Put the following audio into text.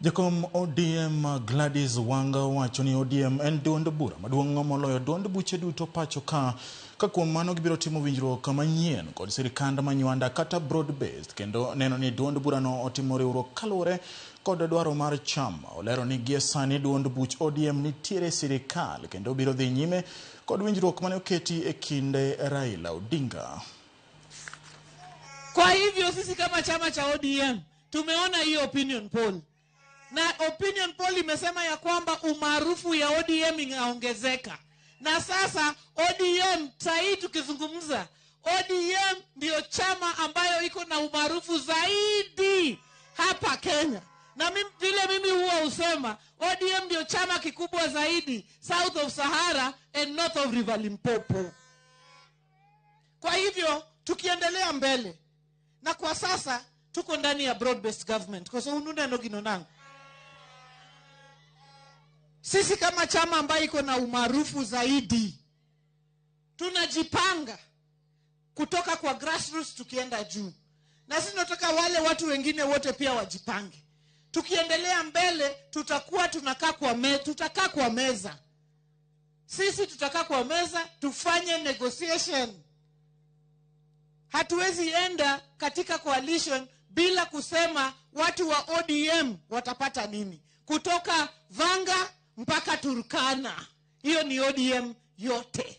Jakom ODM Gladys Wanga wacho ni ODM en duond bura maduong' moloyo duond buche duto pacho ka kuom mano gibiro timo winjruok manyien kod sirikand manywanda kata broad based, kendo neno ni duond burano otimo riwruok kaluwore kod dwaro mar chama. Olero ni gie sani duond buch ODM nitiere sirikal kendo biro dhi nyime kod winjruok mane oketi e kinde Raila Odinga. Kwa hivyo sisi kama chama cha ODM tumeona hiyo opinion poll, na opinion poll imesema ya kwamba umaarufu ya ODM inaongezeka, na sasa ODM sahii tukizungumza, ODM ndio chama ambayo iko na umaarufu zaidi hapa Kenya. Na vile mimi huwa usema ODM ndio chama kikubwa zaidi south of Sahara and north of River Limpopo. Kwa hivyo tukiendelea mbele, na kwa sasa tuko ndani ya broad based government kwa sababu nuna nogino nangu, sisi kama chama ambayo iko na umaarufu zaidi tunajipanga kutoka kwa grassroots tukienda juu, na sisi tunataka wale watu wengine wote pia wajipange. Tukiendelea mbele tutakaa kwa meza, sisi tutakaa kwa meza tufanye negotiation. Hatuwezi enda katika coalition bila kusema watu wa ODM watapata nini. Kutoka Vanga mpaka Turkana, hiyo ni ODM yote.